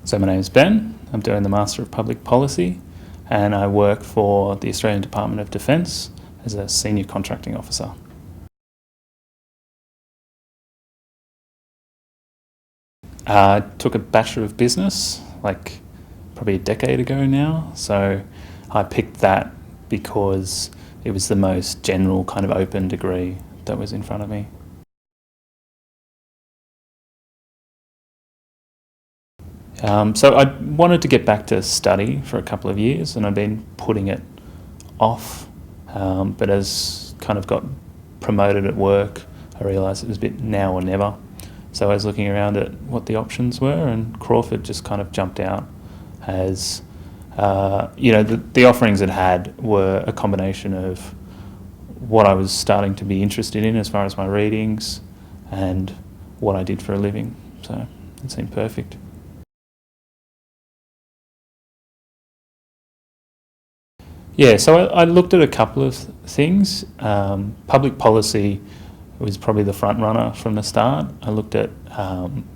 So my name is Ben, I'm doing the Master of Public Policy and I work for the Australian Department of Defence as a Senior Contracting Officer. I took a Bachelor of Business like probably a decade ago now, so I picked that because it was the most general kind of open degree that was in front of me. So I wanted to get back to study for a couple of years and I'd been putting it off, but as kind of got promoted at work, I realised it was a bit now or never. So I was looking around at what the options were and Crawford just kind of jumped out as, the offerings it had were a combination of what I was starting to be interested in as far as my readings and what I did for a living. So it seemed perfect. Yeah, so I looked at a couple of things. Public policy was probably the front runner from the start. I looked at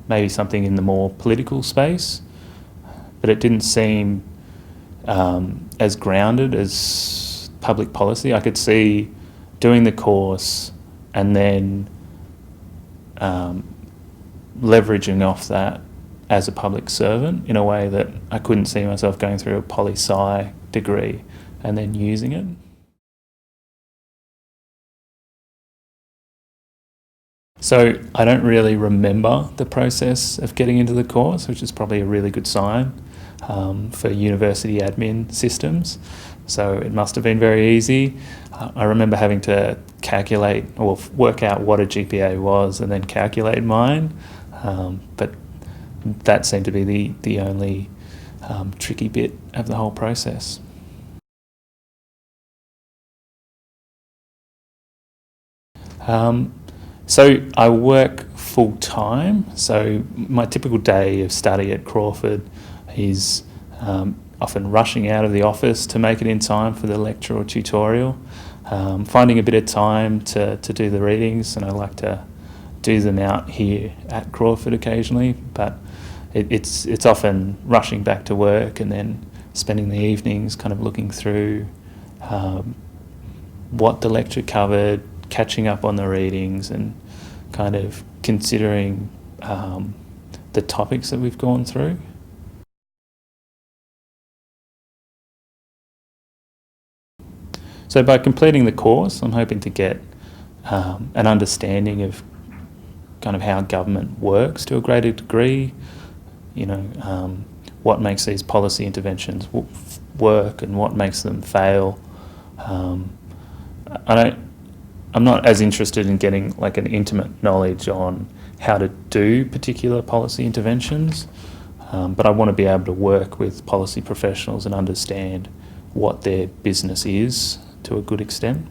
maybe something in the more political space, but it didn't seem as grounded as public policy. I could see doing the course and then leveraging off that as a public servant in a way that I couldn't see myself going through a poli-sci degree and then using it. So I don't really remember the process of getting into the course, which is probably a really good sign for university admin systems. So it must have been very easy. I remember having to calculate or work out what a GPA was and then calculate mine, but that seemed to be the only tricky bit of the whole process. So I work full time, so my typical day of study at Crawford is often rushing out of the office to make it in time for the lecture or tutorial, finding a bit of time to do the readings, and I like to do them out here at Crawford occasionally, but it's often rushing back to work and then spending the evenings kind of looking through what the lecture covered, catching up on the readings and kind of considering the topics that we've gone through. So by completing the course, I'm hoping to get an understanding of kind of how government works to a greater degree, what makes these policy interventions work and what makes them fail. I'm not as interested in getting like an intimate knowledge on how to do particular policy interventions, but I want to be able to work with policy professionals and understand what their business is to a good extent.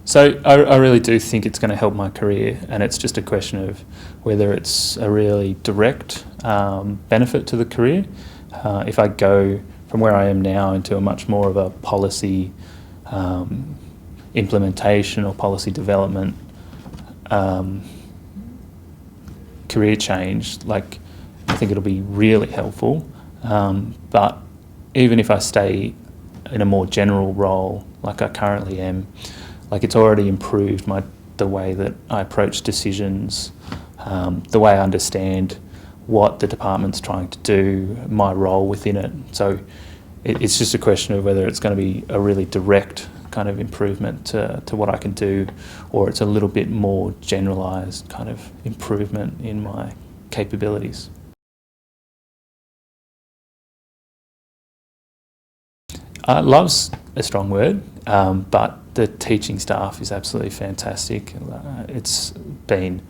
So I really do think it's going to help my career, and it's just a question of whether it's a really direct benefit to the career. If I go from where I am now into a much more of a policy implementation or policy development career change, I think it'll be really helpful. But even if I stay in a more general role like I currently am, it's already improved the way that I approach decisions, the way I understand what the department's trying to do, my role within it. So it's just a question of whether it's going to be a really direct kind of improvement to what I can do, or it's a little bit more generalised kind of improvement in my capabilities. Love's a strong word, but the teaching staff is absolutely fantastic. It's been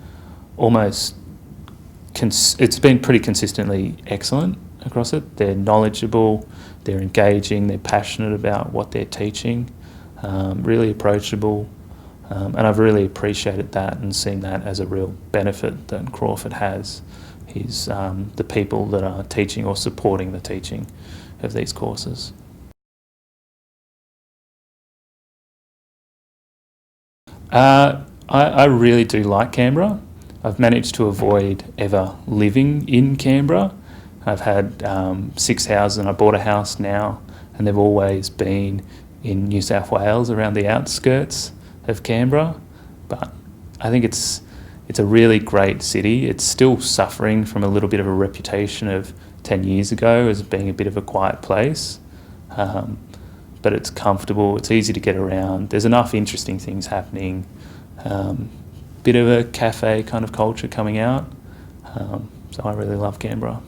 pretty consistently excellent across it. They're knowledgeable, they're engaging, they're passionate about what they're teaching, really approachable, and I've really appreciated that and seen that as a real benefit that Crawford has, is the people that are teaching or supporting the teaching of these courses. I really do like Canberra. I've managed to avoid ever living in Canberra. I've had 6 houses, and I bought a house now, and they've always been in New South Wales, around the outskirts of Canberra. But I think it's a really great city. It's still suffering from a little bit of a reputation of 10 years ago as being a bit of a quiet place. But it's comfortable, it's easy to get around. There's enough interesting things happening. Bit of a cafe kind of culture coming out. So I really love Canberra.